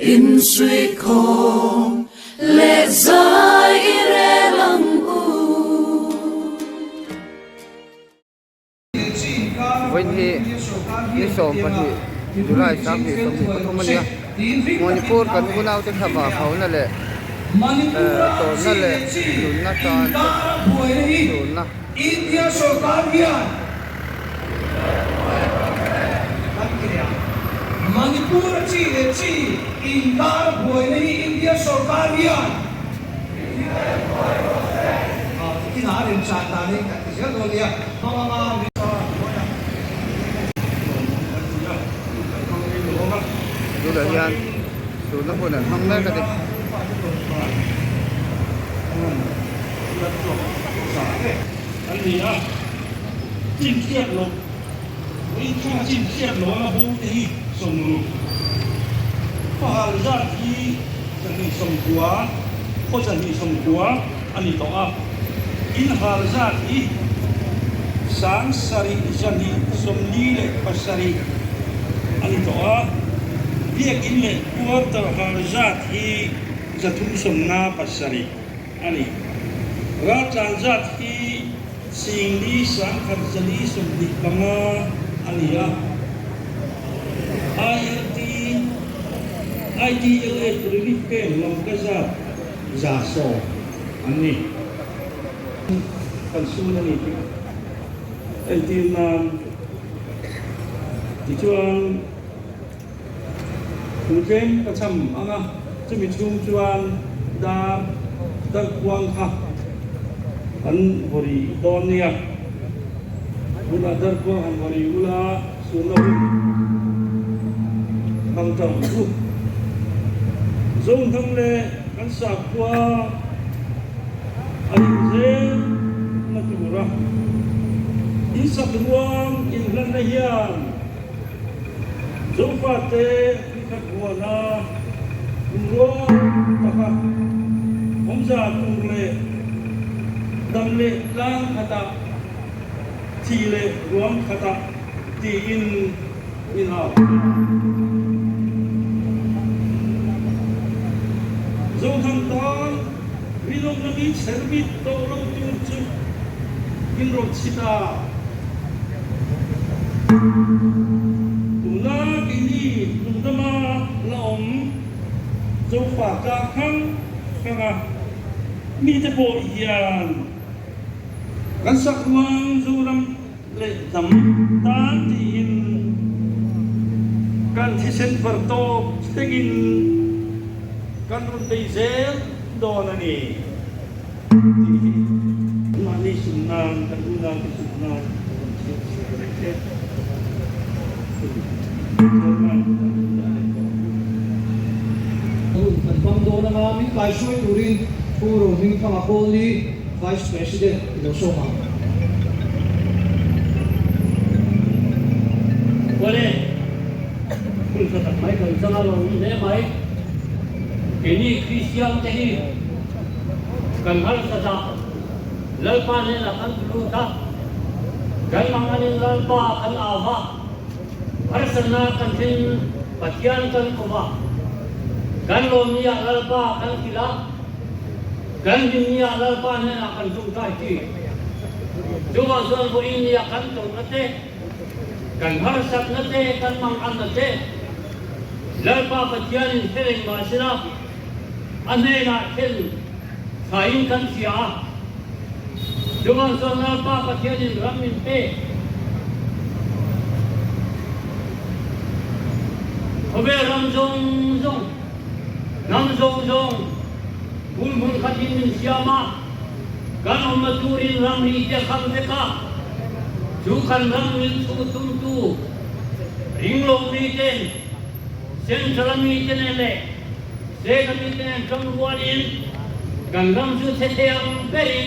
in suy khom lệ dài ire lăng u với ni som pa hi July sam hi som hi thum ania Manipur kan kunau te khaba khauna le to na le nun na tan nun na India सरकार भी आए मणिपुर ची इंकार हुए नहीं इंडिया सरकार भी आए किनारे इंसान डाले किसी को लिया मामा du là hian du na pun an hang na ka de anh gì á chim xiết lục với chung chim xiết nó là bố thì sông lục và ra thì chẳng đi sông quá có chẳng đi sông quá anh đi tàu in hà ra thì sáng sari chẳng đi sông đi lệ pasari anh đi tàu việc in lệ qua tàu hà ra thì ra thung sông na pasari anh đi ra trang ra thìสิ่งนี้สังขารจะนี้สมดิบังอันนี้ไอทียังเอ็ดหรือนิเกลลองก็จะจ่าโซอันนี้กันสู้นั่นนี่ไอทีนั้นที่ช่วงผู้เล่นก็ทำอ่ะจะมีช่วงดาควงค่ะอันบริโภคเนี่ยอุลาดาร์ก็อันบริอุลาสุนัขบางจังหวัดจงทั้งเลกันสักว่าอันเจนักบุรุษอินสักรวงอินลันเฮียนจงฟาเตอินขัดวัวนาอุรวงตะกัดผมจะตุงเลดำเลล้างขตาทีเลรวมขตาทีอินหาจงทำตอนวิโรจน์มีเชลบิดโตเราจุนจุอินโรชิตาตุนากินีตุนมาละอมจงฝากกาขังข้ามีแต่โบยานกันสักวันจูรำเละดำตาตีนกันที่เส้นฝันโตสกินกันรุ่นตีเซลโดนนี่มานี่สุนานกันดูนานสุนานมันฟังโดนมามีการช่วยดูรินผู้รวมถึงข้ามาโคลี Vice President เราโชว์มาวันนี้คุณจะตัดไม้กันจะมาลงเนี่ยไหมเห็นนี่คริสเตียนที่กันฮัลสตาเลิกมาเนี่ยละกันรู้ท่ากันมังอันนี้เลิกมากันอาวะฮัลสนากันทิ้งปัจจัยกันกุบะกันลมเนี่ยเลิกมากันกีฬากันดินเนี่ยเลิกมาเนี่ยกันจุ่มใจที่ดูว่าส่วนผู้อินเนี่ยกันตรงนั้นเองกันฮัลสักนั่นเองกันมังอันนั่นเองเลิกมาปัจจัยเฮลิงมาสินะอันนี้นะเช่นสายกันเสียดูว่าส่วนเลิกมาปัจจัยรัมมินเป้เขาเบรำจงนำจงบุญขัดยินเสียมากันอมตูรินรำนี้จะคำเด็กจูขันรำนี้ตุ้มริงลงนี้เจนเส้นสลัมนี้เจนเล่เซกันนี้เจนจังหวะนี้กันรำชุดเทียมเปริน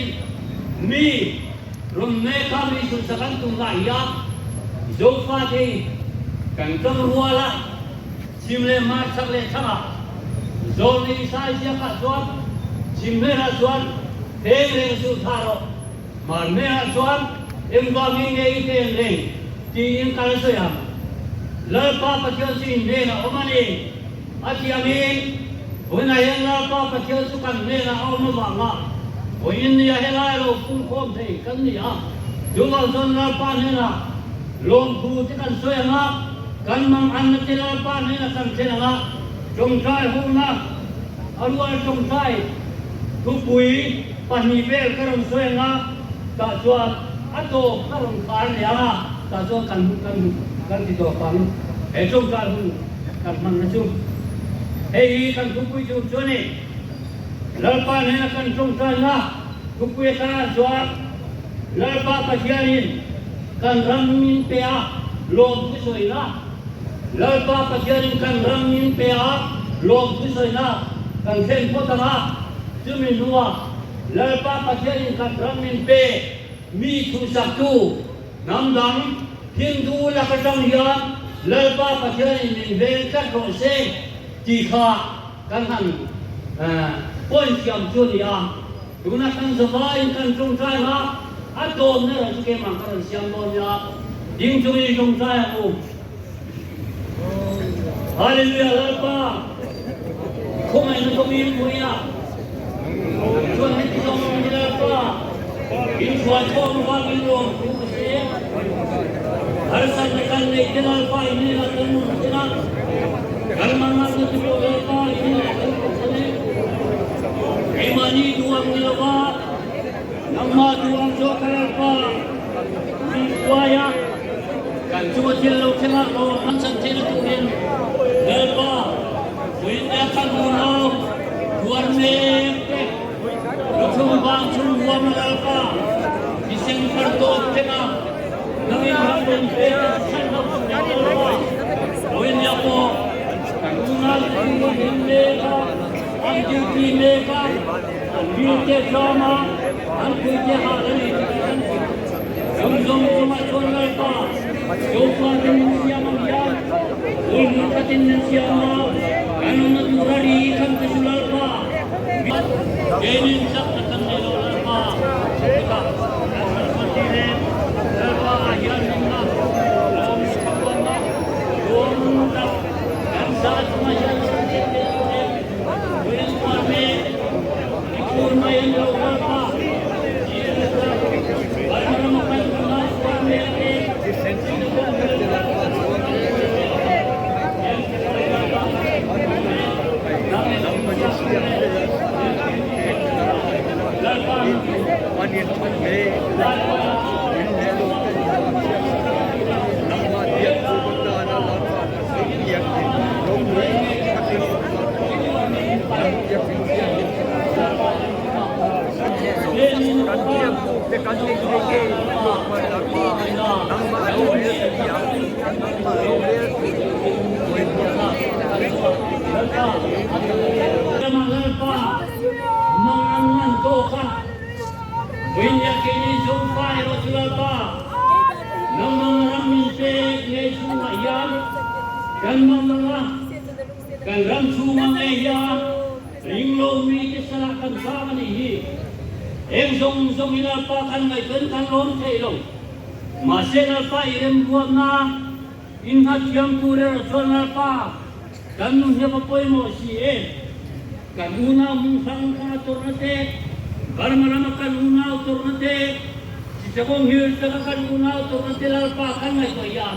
มีรุ่มเมฆามีสุดสักตุงไหลยาโจฟาทีกันจังหวะละชิมเลมาสักเลช่างโจนี่สายเสียกัดส่วนชิมเมราส่วนเทเรงสุดทารมาเมราส่วนเอ็มก็มีเงยเทเรงที่ยังการสยามเลิกป้าปัจจุบันสิ่งเดียวออกมาเอง Amin. When I am not Papa Kills to come near Almama. When the Hello full conte, come near. You was on La Panela. Long food and soya. Gunman and the Tilla Panela and Tilla. Jong Chai Huna. Alwa Jong Chai. Tupui. Panibel Karam Soya. Tatuan. Ato Karam Karnia. Tatuan kan dito pang. Jong Chai Hun. Kan Manasum. Hei kan tukui jujune, lalpa nena kan jungsan lah, tukui sana jual, lalpa pasianin, kan ramin pea, lom pisoi lah, lalpa pasianin kan ramin pea, lom pisoi lah, kan sen potama, cumi dua, lalpa pasianin kan ramin pe, mi tu sabtu, namdang, hindu lah kadang hiam, lalpa pasianin min bengkat rose. Jika kan pun siam julia, gunakan sebaik kan jungkai lah, atau nera juga makan siam donya, ding curi jungkai aku. Haleluya lalpa, kau main kami punya, tuan hati sama kami lalpa, ini suatu orang minum, harus sampaikan lagi lalpa ini akan mungkin. Kalmangan itu berapa ini? Imani duang nilawa, nama duang jokalapa, kuaya, kan cuma jelau celak lo, macam celak tuin, lepa, tuin akan bunau, duar merke, lucung bang cuma melalpa, diseng pertot tengah, nangin rambut merah, sandal melalpa, tuin yapo. Kunal Hindeka, Anjuti Meka, Anjuti Jama, Anjuti Harani, Jumjum Cuma Chonalpa, Jumpa Indonesia Mangyam, Ulmukat Indonesia Ma, Kanuna Turari Ikan Kesulalpa, Genin Sakatan Nilalpa, Kita, Asal Patire, Lalpa Ahyan Nina, Lam Sakwana, Luang saat macam seperti itu, bukan kami ikut main berapa, barang makan kemas kami ini, kan ramsu mangaya ringlo mi kesalakan sama ni zong inalpa kan ngai kan lom thailong masen alpa irem buana inhat yang pura sonalpa kan nu heba poimo si kan una musang ka tornate barmarama kan una tornate si sabong hir kan una tornate alpa kan ngai koya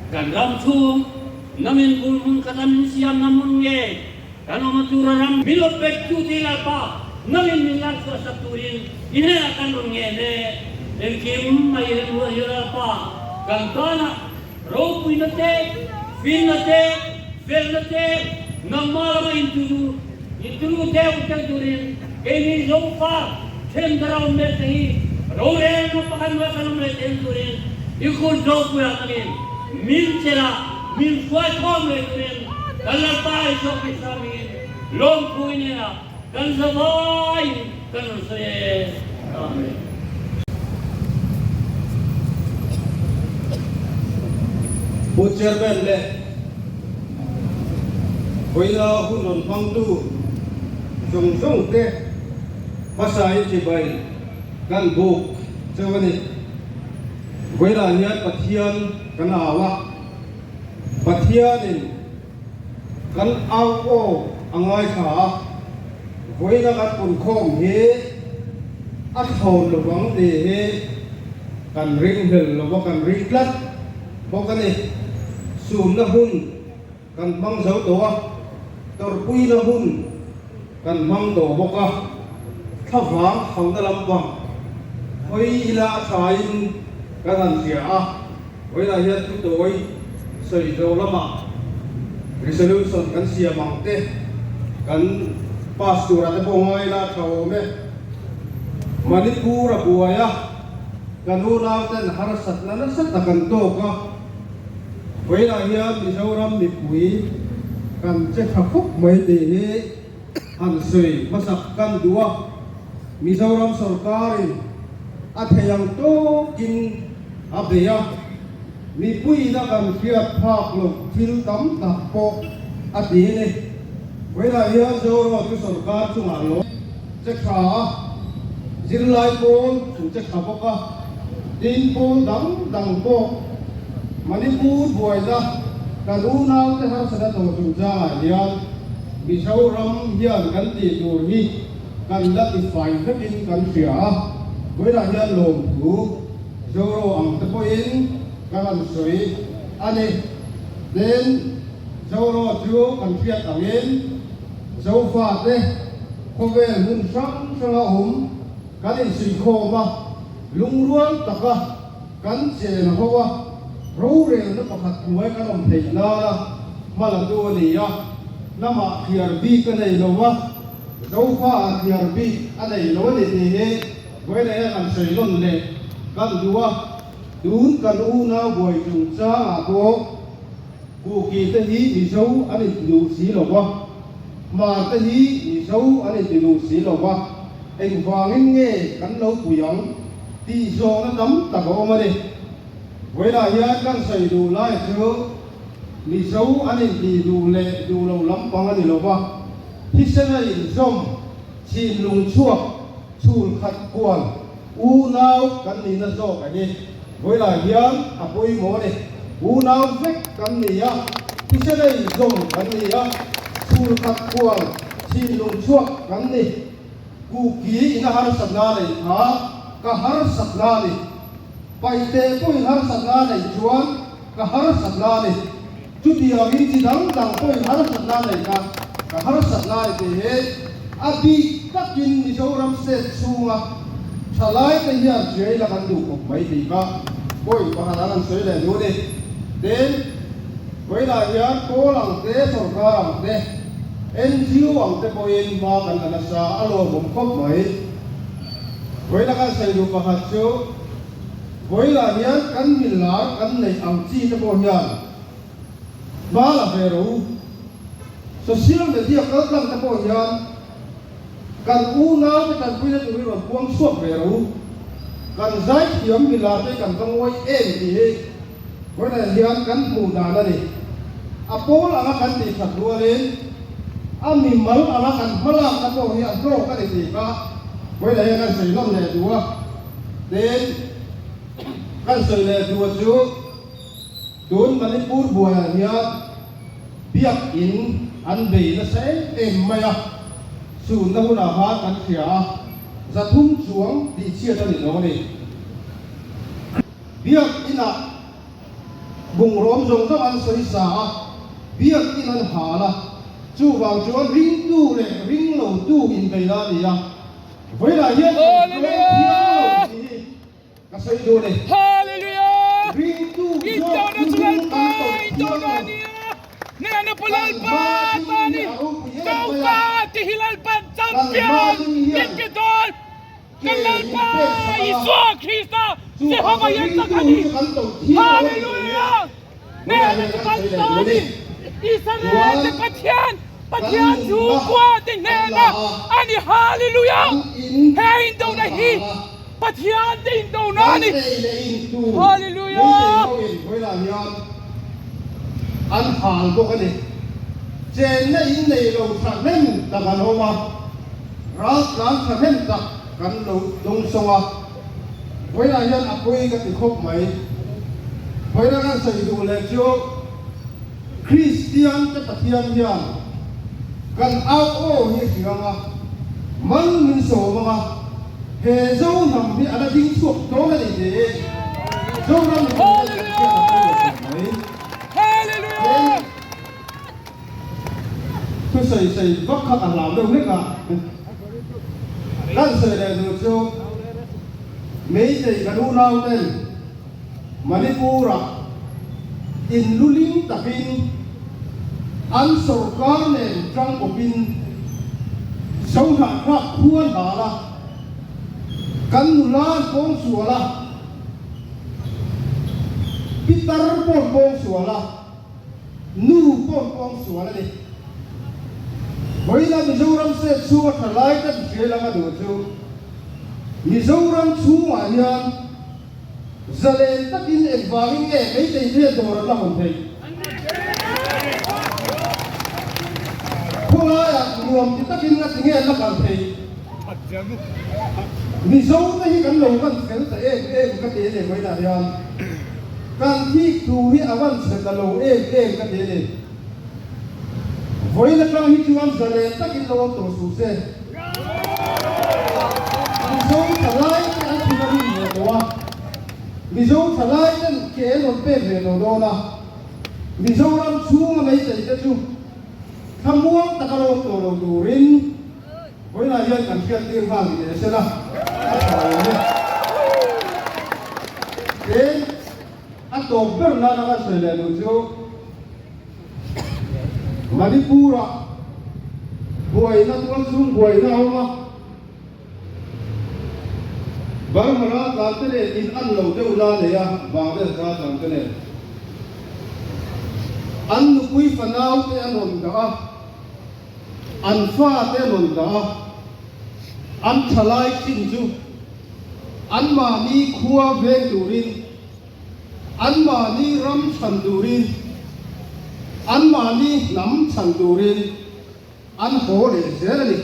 kan ramsu namin bulmun katamin siam namun ye kalau maturaram milot bektu tilapa namin milan sa saturin ini akan mengene dan kim mayen wahirapa kantana ropu inate filnate namala intulu te utadurin ini zofa sendrau meti rore napakan wakan meti durin ikut zofu akalin mincela min kuat kome turin kalau pai sopi sami lom puinya kan sabai kan saya amin Butcher le Koila hunun pangdu Jong te Pasai cibai Kan buk Cewani Koila niat patian Kana awak Patianin kan au o angai kha voi na kan pun khom he at thon lo wang de he kan ring hel lo wa kan ring tlat bo kan ni sum na hun kan bang zau to tor pui na hun kan mang to bo ka tha wang khang da lam bang hoi ila thain kan han sia hoi la hian tu toi soi do lama resolution kan sia mang te kan pastura te bo ngai la thau me Manipura buaya kanuna ten harasat na nasat na kanto ka wala hiya Mizoram ni pui kan che khakuk mai de he han sui masak kan dua Mizoram sarkarin athayang to kin abeya mi pui na kan khiat phak lo thil tam ta po ati ne wala hiya zoro tu sarkar chunga lo che kha Zirlai pon suje khaboka din pon dang po Manipur buaida kanuna te har sada to chuja lian Mizoram hian kan ti tur hi kan la ti fai hakin kan sia boila hian lom thu zoro ang te poin kan soi ane den zoro chu kan fiat angin zo fa te khovel mun sang hum kan in sui kho ma lung ruan taka kan chen hoa ro re na pakhat muai kan om thei na la mala tu ni ya nama khiar bi kan nei lo wa zo fa khiar bi anei lo ni ni he boy le kan sei lon le kan duwa dun kan u na boy chung cha a ko ku ki te hi mi zo ani du si lo wa ma te hi mi zo ani du si lo wa anh vàng nghe cắn lâu bùyong đi do nó đấm ta có mà đi với lại hiện đang xây đủ lại chứ mi xấu anh ấy đi đủ lệ đủ lâu lắm bằng anh ấy lâu ba thì sẽ này rong xin lùng chuộc chùn khát quan u nào cắn đi nó do cái gì với lại hiện à bôi mỏ đi u nào vết cắn đi á thì sẽ này rong cắn đi á chùn khát quan xin lùng chuộc cắn đi ku ki ina har satna nei ha ka har satna nei pai te poi har satna nei chuan ka har satna nei chu ti agin chi dang poi har satna nei ka har satna nei te he abi takin Mizoram state chunga thalai te hian chei la kan du ko mai ti ka poi pa halan soi le du ni den poi la hian ko lang te sarkar te NGO ang te poin ma kan ana sa alo bom kop mai boy la kan sai du pa hat chu boy la hian kan milar kan nei ang chi te bo hian ba la veru social media kan lang te bo hian kan u na te kan pui te ri ron puang suak veru kan zai tiam milar te kan kang oi em ti he boy la hian kan mu da na ni apol anga kan ti khat rualin ami mal ala kan malam kan bo hi an ro ka ni ka boy la kan sei lom le duwa den kan sei le duwa chu dun Manipur buaya hian biak in an bei na sei em maya su na huna ha kan khia za thum chuang ti chia ta ni lo ni biak ina bung rom jong ta an soi sa biak in an hala chu vàng chuan ring tu le ring lo tu in bei la ni ya với lại hiện hallelujah ka sai do ne hallelujah ring tu do na chuan pai do na ni ne na pulal pa tani kau ka ti hilal pan champion dikidol kalal pa Isu Krista Jehovah yakani hallelujah ne na pan tani Israel de Patian Jukwa de Nena Ani Hallelujah Hey do na hi Patian din do na ni Hallelujah an hal bo ka ni chen na in nei lo sa men ta kan ho ma ra lan sa men ta kan lo dong songa với là nhân apoi ka ti khop mai với là kan sai du le chu Christian te pathian hian kan au o hi sianga man min so ma he zo nam bi ala ding chuak to na ni de zo nam hallelujah tu sai vak kha kan lam do nek a kan se le do chu mei te kan u nau ten Manipura in luling takin an sarkar ne trang opin song ha kha khuan ha la kan nulan pong suala pitar pong suala nu pong suala ni boila Mizoram se chuwa thalai ta thela ga do chu Mizoram chu ma hian zalen takin ekwaring e mei te ria dor la hon thei khola ya nuam ti takin na tinge la kan thei Mizo te hi kan lo kan fel ta e ka te le mai na hian kan thi tu hi awan se ta lo e ka te le voila tang hi chuan zalen takin lo to su se Mizo thalai an thi na ni to wa Mizo thalai ten ke lon pe ve no do na Mizoram chunga mai te te chu thamuang takalo to lo durin boina hian kan fiat tir hang ni se la en a to ber na na se le no chu Manipura boy na tuan chung boy na homa Barmara kaatene in an lo de ula le ya bangde ka tangtene an nupui fanau te anon da an fa te anon da an thalai chinju an ma ni khuwa ve durin an ma ni ram chan durin an ma ni nam chan durin an ho le zerani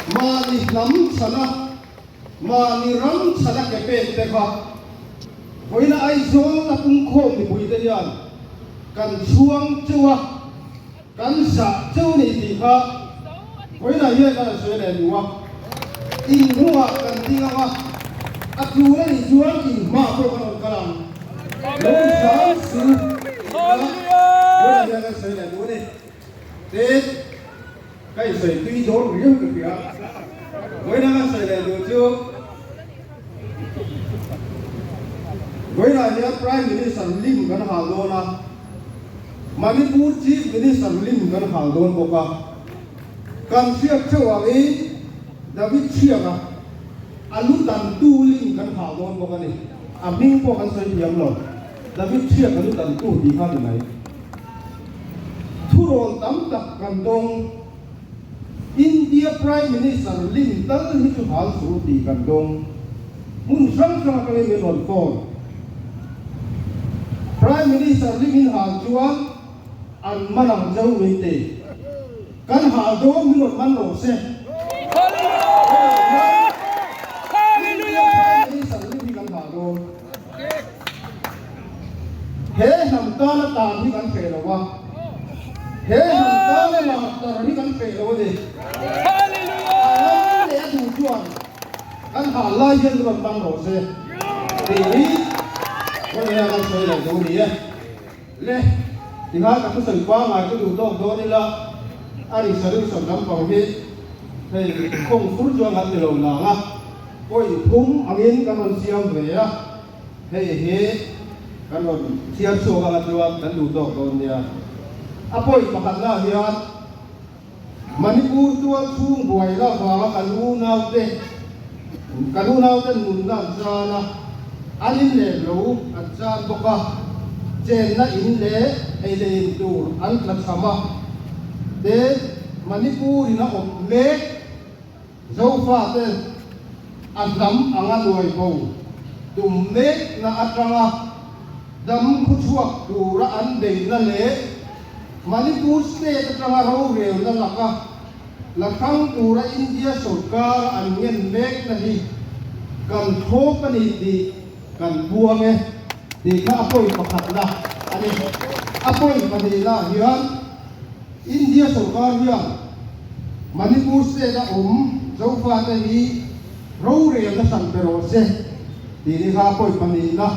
Mani nam sana, mani ram sana ke pen te kha. Boina ai zol na tung khom ni bui te yan. Kan chuang chua, kan sa chau ni ti kha. Boina ye ka se le nuwa. In nuwa kan tinga wa. Atu le ni chuang ki ma ko kan kalam. Lo sa su. Hallelujah. Boina ye ka se le nuwa ni. Te kai sai tui dor riu ke pia moi na sai le do chu moi na ya prime minister lim kan ha do na Manipur chief minister lim kan ha do ko ka kan siak chawa ni David Chiaga alu dan tu lim kan ha do ko ka ni aming ko kan sai yam lo David Chiaga alu dan tu di ha ni mai thuron tam tak kan dong India Prime Minister Lim Tal hi chu hal su ti kan dong mun sang sang ka le non phone Prime Minister Lim in hal chuan an manang jau ni te kan hal do min man lo se hallelujah Minister Lim kan hal do he nam ta na ta ni kan fe lo wa he nam ta na ma ta ni kan fe lo de hallelujah le du chuan kan ha lai yen ron bang ro se ti ni ko le kan se le du ni le ti ha ka su sai kwa ma ku du do do ni la ari sa ru som nam pang hi hei khong fur chuan han lo na nga koi thum angin kan on siam ve ya hei he kan on siam so ga chuan kan du do do ni apoi pakhat la hian Manipur tuan chung buai la wa kalu nau te nun na jana anin le lo at jan boka chen na in le ei le in tur an tla thama de Manipur ina op le zo fa te azam anga loi bo tum le na atranga dam khu chuak tura an de na le Manipur state atranga ro re na laka Lakang tura India Sarkar an ngien mek na hi kan thopani di kan buang e thì các apoi pakhat la ani apoi padi la hian India sarkar hian Manipur state da zofa te hi ro re na san pero se ti ni ha apoi pani la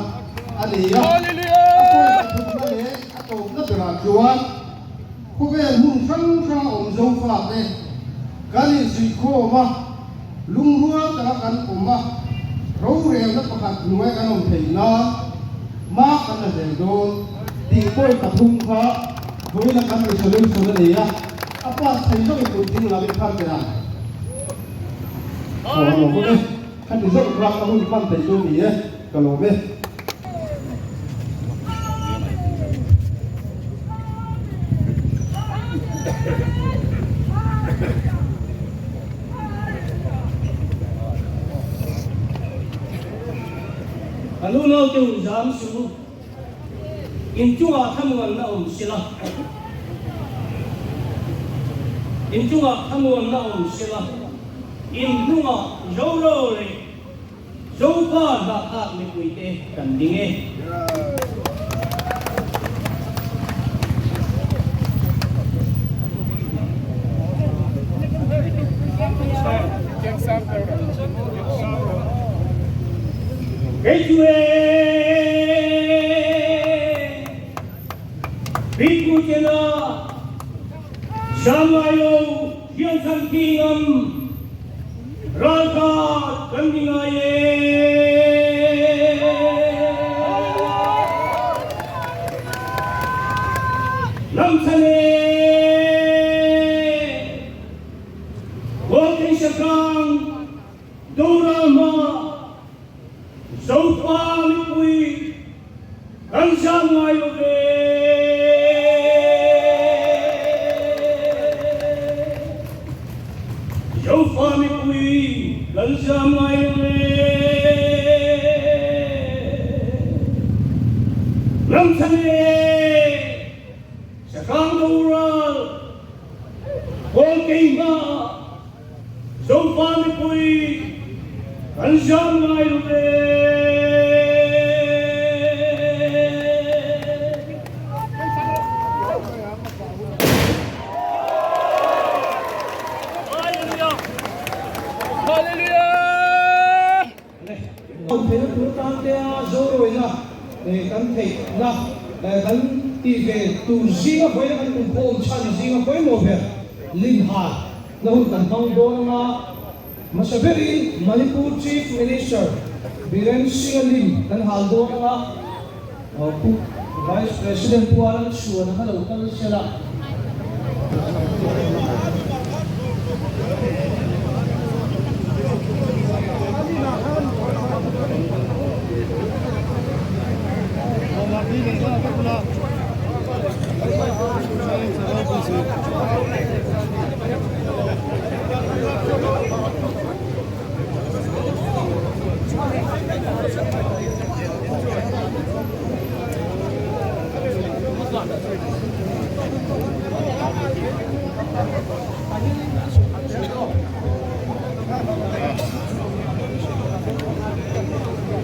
ani ya apoi le ato na bera chuan ko ve mun sang sang zofa te kali si ko ma lung ruwa ta kan umma ro re na pakhat nuai kan om thei na ma kan na del don ti poi ka thum kha voi na kan resolution na ya apa sai so ko tin la be kham te na ko ko ne kan ti so ra ka hu pan te do ni ka lo be Anu lo tu jam su in chunga thamuan na sila in chunga thamuan na sila in chunga zoro le zopa da kha ni kuite kan dinge Biku jena Shamayo Hian Sam Kingam Raka Kandingaye Namsane Wokin Shakang Dorama Zopa Mikui Kansamayo tu zinga foi na kan pom chan zinga foi mo ver lim ha na hun kan thong do na Masaberi Manipur Chief Minister Biren Singh Lim kan hal do na Vice President Puaran Shuan na lo kan sila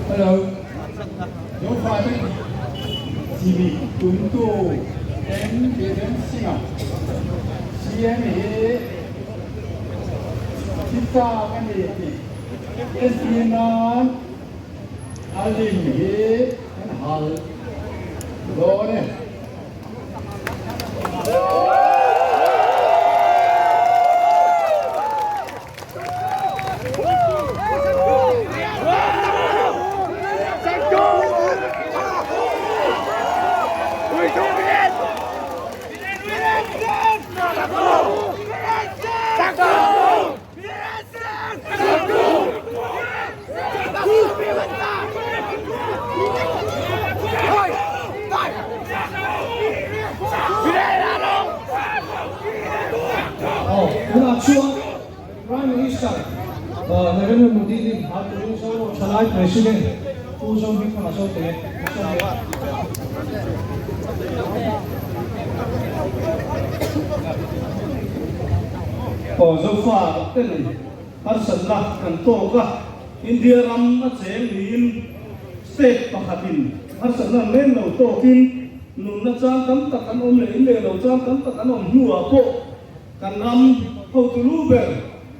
Hello. Yo phải chỉ bị chúng tôi em biết em xin à CMA kita kan ini Esminan alim kan hal done Prime Minister Narendra Modi ni Bharat Jojo Chalai President Puso ni Panaso te Zofa ten har sanna kan to ka India ram na cheng nin state pakhatin har sa na men lo to kin nun na chang tam tak kan om le in le lo chang tam tak kan om nuwa po kan am ho tu lu ber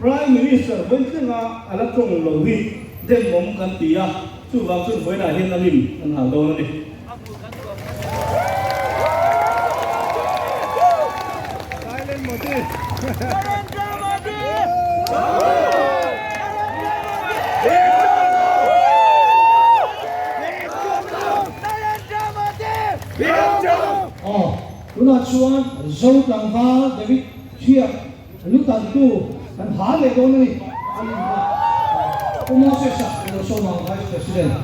prime minister ben chenga ala chong lo hi dem mom kan tia chu wa chu voi na hin alim an ha do ni Tuna chuan zo tang va David chia lu tan tu kan ha le do ni ani ha como se sa no so ma vice president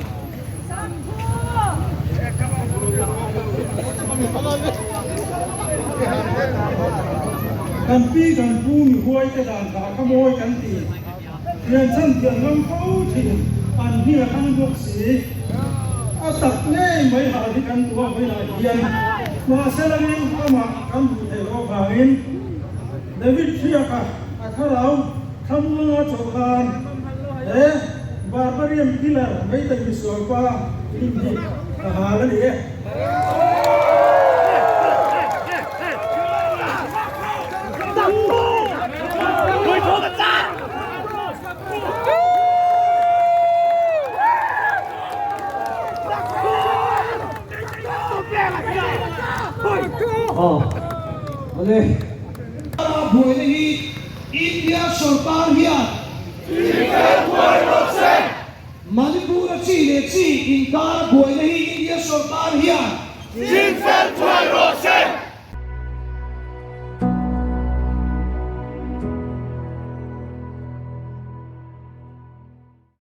kan pi kan pu mi huai te dan ka ka moi kan ti yan chan tian lam ko thi an hi kan dok si a tak ne mai ha di kan tu mai na yan ma se la ni ko ma kan du te ro ba in David chia ka a tharau tham ngo cho kan barbarian killer mai ta mi so pa ni ni ka ha la ni Oleh buổi này India सरकार हिया Manipur chi le chi inkar buổi này India सरकार हिया